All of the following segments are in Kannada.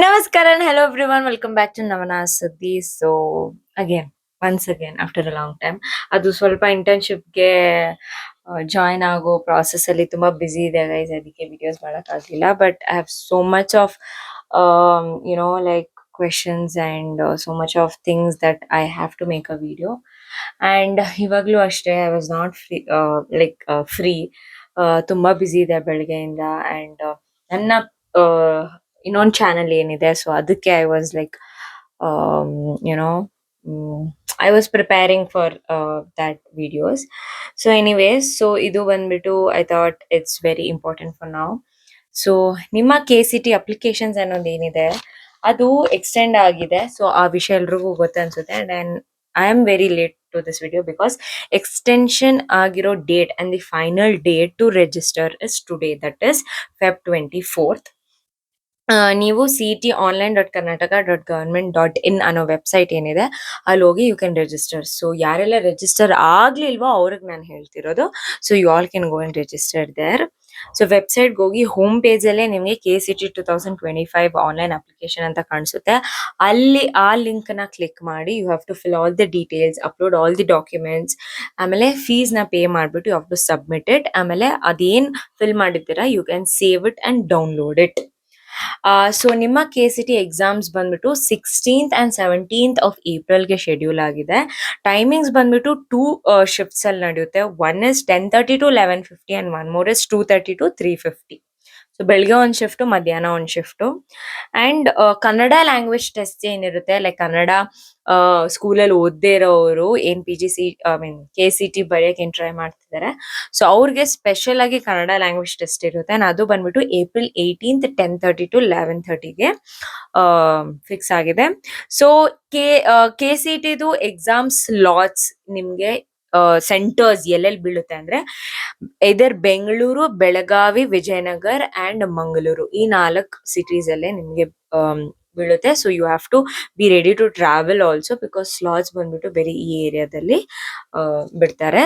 Namaskar and hello everyone. Welcome back to Navana Suddhi. So once again after a long time, ಅದು ಸ್ವಲ್ಪ ಇಂಟರ್ನ್ಶಿಪ್ಗೆ ಜಾಯ್ನ್ ಆಗೋ ಪ್ರಾಸೆಸ್ ಅಲ್ಲಿ ತುಂಬಾ ಬ್ಯುಸಿ ಇದೆ ಗೈಸ್, ಅದಕ್ಕೆ ವಿಡಿಯೋಸ್ ಮಾಡೋಕ್ಕಾಗಲಿಲ್ಲ. But I have so much of like questions and so much of things that I have to make a video. And ಇವಾಗ್ಲೂ ಅಷ್ಟೇ ಐ ವಾಸ್ ನಾಟ್ ಫ್ರೀ. ತುಂಬಾ ಬ್ಯುಸಿ ಇದೆ ಬೆಳಗ್ಗೆಯಿಂದ. ಅಂಡ್ ನನ್ನ ಇನ್ನೊಂದು ಚಾನಲ್ ಏನಿದೆ, ಸೊ ಅದಕ್ಕೆ I was like you know I was preparing for that videos. So anyways, so ಇದು ಬಂದ್ಬಿಟ್ಟು I thought it's very important for ನಾವು. ಸೊ ನಿಮ್ಮ KCT ಅಪ್ಲಿಕೇಶನ್ಸ್ ಅನ್ನೋದು ಏನಿದೆ ಅದು ಎಕ್ಸ್ಟೆಂಡ್ ಆಗಿದೆ. ಸೊ ಆ ವಿಷಯ ಎಲ್ರಿಗೂ ಗೊತ್ತು ಅನ್ಸುತ್ತೆ. And I am very late to this video because extension ಆಗಿರೋ date and the final date to register is today, that is Feb 24th. ನೀವು cet.online.karnataka.government.in ಅನ್ನೋ ವೆಬ್ಸೈಟ್ ಏನಿದೆ ಅಲ್ಲಿ ಹೋಗಿ ಯು ಕ್ಯಾನ್ ರಿಜಿಸ್ಟರ್. ಸೊ ಯಾರೆಲ್ಲ ರಿಜಿಸ್ಟರ್ ಆಗ್ಲಿಲ್ವೋ ಅವ್ರಿಗೆ ನಾನು ಹೇಳ್ತಿರೋದು. So you all can go and register there. So ವೆಬ್ಸೈಟ್ಗೆ ಹೋಗಿ ಹೋಮ್ ಪೇಜ್ ಅಲ್ಲೇ ನಿಮಗೆ KCT 2025 ಆನ್ಲೈನ್ ಅಪ್ಲಿಕೇಶನ್ ಅಂತ ಕಾಣಿಸುತ್ತೆ. ಅಲ್ಲಿ ಆ ಲಿಂಕ್ ನ ಕ್ಲಿಕ್ ಮಾಡಿ you have to fill all the details, upload all the documents. ಆಮೇಲೆ ಫೀಸ್ ನ ಪೇ ಮಾಡ್ಬಿಟ್ಟು you have to submit it. ಆಮೇಲೆ ಅದೇನ್ ಫಿಲ್ ಮಾಡಿದ್ದೀರಾ you can save it and download it. So ನಿಮ್ಮ KCT ಎಕ್ಸಾಮ್ಸ್ ಬಂದ್ಬಿಟ್ಟು 16th and 17th of Aprilಗೆ ಶೆಡ್ಯೂಲ್ ಆಗಿದೆ. ಟೈಮಿಂಗ್ಸ್ ಬಂದ್ಬಿಟ್ಟು 2 ಶಿಫ್ಟ್ಸ್ ಅಲ್ಲಿ ನಡೆಯುತ್ತೆ. One is 10:30 to 11:50 and one more is 2:30 to 3:50. So ಬೆಳಿಗ್ಗೆ ಒಂದು ಶಿಫ್ಟ್, ಮಧ್ಯಾಹ್ನ ಒಂದು shift. And Kannada language test ಏನಿರುತ್ತೆ, ಲೈಕ್ ಕನ್ನಡ ಸ್ಕೂಲಲ್ಲಿ ಓದದೇ ಇರೋರು ಏನ್ KCT ಬರೆಯಕ್ಕೆ ಏನ್ ಟ್ರೈ ಮಾಡ್ತಿದ್ದಾರೆ, ಸೊ ಅವ್ರಿಗೆ ಸ್ಪೆಷಲ್ ಆಗಿ ಕನ್ನಡ ಲ್ಯಾಂಗ್ವೇಜ್ ಟೆಸ್ಟ್ ಇರುತ್ತೆ. and ಅದು ಬಂದ್ಬಿಟ್ಟು April 18th 10:30 to 11:30ಗೆ ಫಿಕ್ಸ್ ಆಗಿದೆ. ಸೊ KCTದು ಎಕ್ಸಾಮ್ ಸ್ಲಾಟ್ಸ್ ನಿಮ್ಗೆ ಸೆಂಟರ್ಸ್ ಎಲ್ಲೆಲ್ಲಿ ಬೀಳುತ್ತೆ ಅಂದ್ರೆ ಇದರ್ ಬೆಂಗಳೂರು, ಬೆಳಗಾವಿ, ವಿಜಯನಗರ್ ಅಂಡ್ ಮಂಗಳೂರು, ಈ 4 ಸಿಟೀಸ್ ಅಲ್ಲೇ ನಿಮ್ಗೆ ಬೀಳುತ್ತೆ. So you have to be ready to travel also because slots ಬಂದ್ಬಿಟ್ಟು ಬೇರೆ ಈ ಏರಿಯಾದಲ್ಲಿ ಬಿಡ್ತಾರೆ.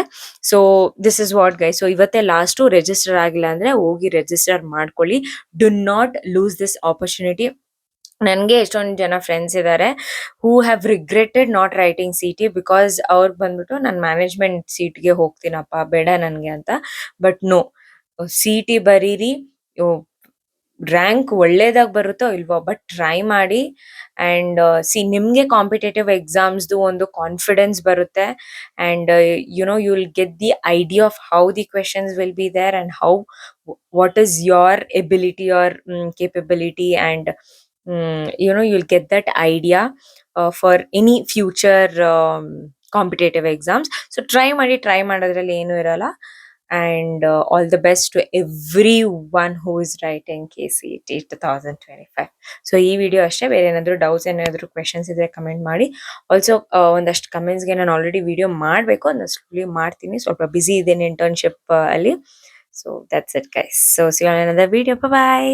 So this is what guys. So ಇವತ್ತೇ ಲಾಸ್ಟು. ರಿಜಿಸ್ಟರ್ ಆಗಿಲ್ಲ ಅಂದ್ರೆ ಹೋಗಿ ರಿಜಿಸ್ಟರ್ ಮಾಡ್ಕೊಳ್ಳಿ. Do not lose this opportunity. ನನಗೆ ಎಷ್ಟೊಂದು ಜನ ಫ್ರೆಂಡ್ಸ್ ಇದ್ದಾರೆ who have regretted not writing CT because ಅವ್ರು ಬಂದ್ಬಿಟ್ಟು ನಾನು ಮ್ಯಾನೇಜ್ಮೆಂಟ್ ಸೀಟ್ಗೆ ಹೋಗ್ತೀನಪ್ಪ, ಬೇಡ ನನಗೆ ಅಂತ. ಬಟ್ ನೋ, CT ಬರೀರಿ. ರ್ಯಾಂಕ್ ಒಳ್ಳೇದಾಗಿ ಬರುತ್ತೋ ಇಲ್ವೋ ಬಟ್ ಟ್ರೈ ಮಾಡಿ. ಅಂಡ್ ನಿಮ್ಗೆ ಕಾಂಪಿಟೇಟಿವ್ ಎಕ್ಸಾಮ್ಸ್ದು ಒಂದು ಕಾನ್ಫಿಡೆನ್ಸ್ ಬರುತ್ತೆ. And you will get the idea of how the questions will be there and how what is your ability or capability. And you'll get that idea for any future competitive exams. So try ಮಾಡೋದ್ರಲ್ಲಿ ಏನು ಇರಲ್ಲ. And all the best to everyone who is writing KCT 2025. So ಈ ವಿಡಿಯೋ ಅಷ್ಟೇ. ಬೇರೆ ಏನಾದ್ರು ಡೌಟ್ಸ್, ಏನಾದ್ರು ಕ್ವೆಶನ್ಸ್ ಇದ್ರೆ ಕಮೆಂಟ್ ಮಾಡಿ. ಆಲ್ಸೋ ಒಂದಷ್ಟು ಕಮೆಂಟ್ಸ್ಗೆ ನಾನು ಆಲ್ರೆಡಿ ವಿಡಿಯೋ ಮಾಡಬೇಕು, ಒಂದಷ್ಟು ಮಾಡ್ತೀನಿ. ಸ್ವಲ್ಪ ಬಿಸಿ ಇದ್ದೇನೆ ಇಂಟರ್ನ್ಶಿಪ್ ಅಲ್ಲಿ. So that's it guys. So see you on another video. Bye bye.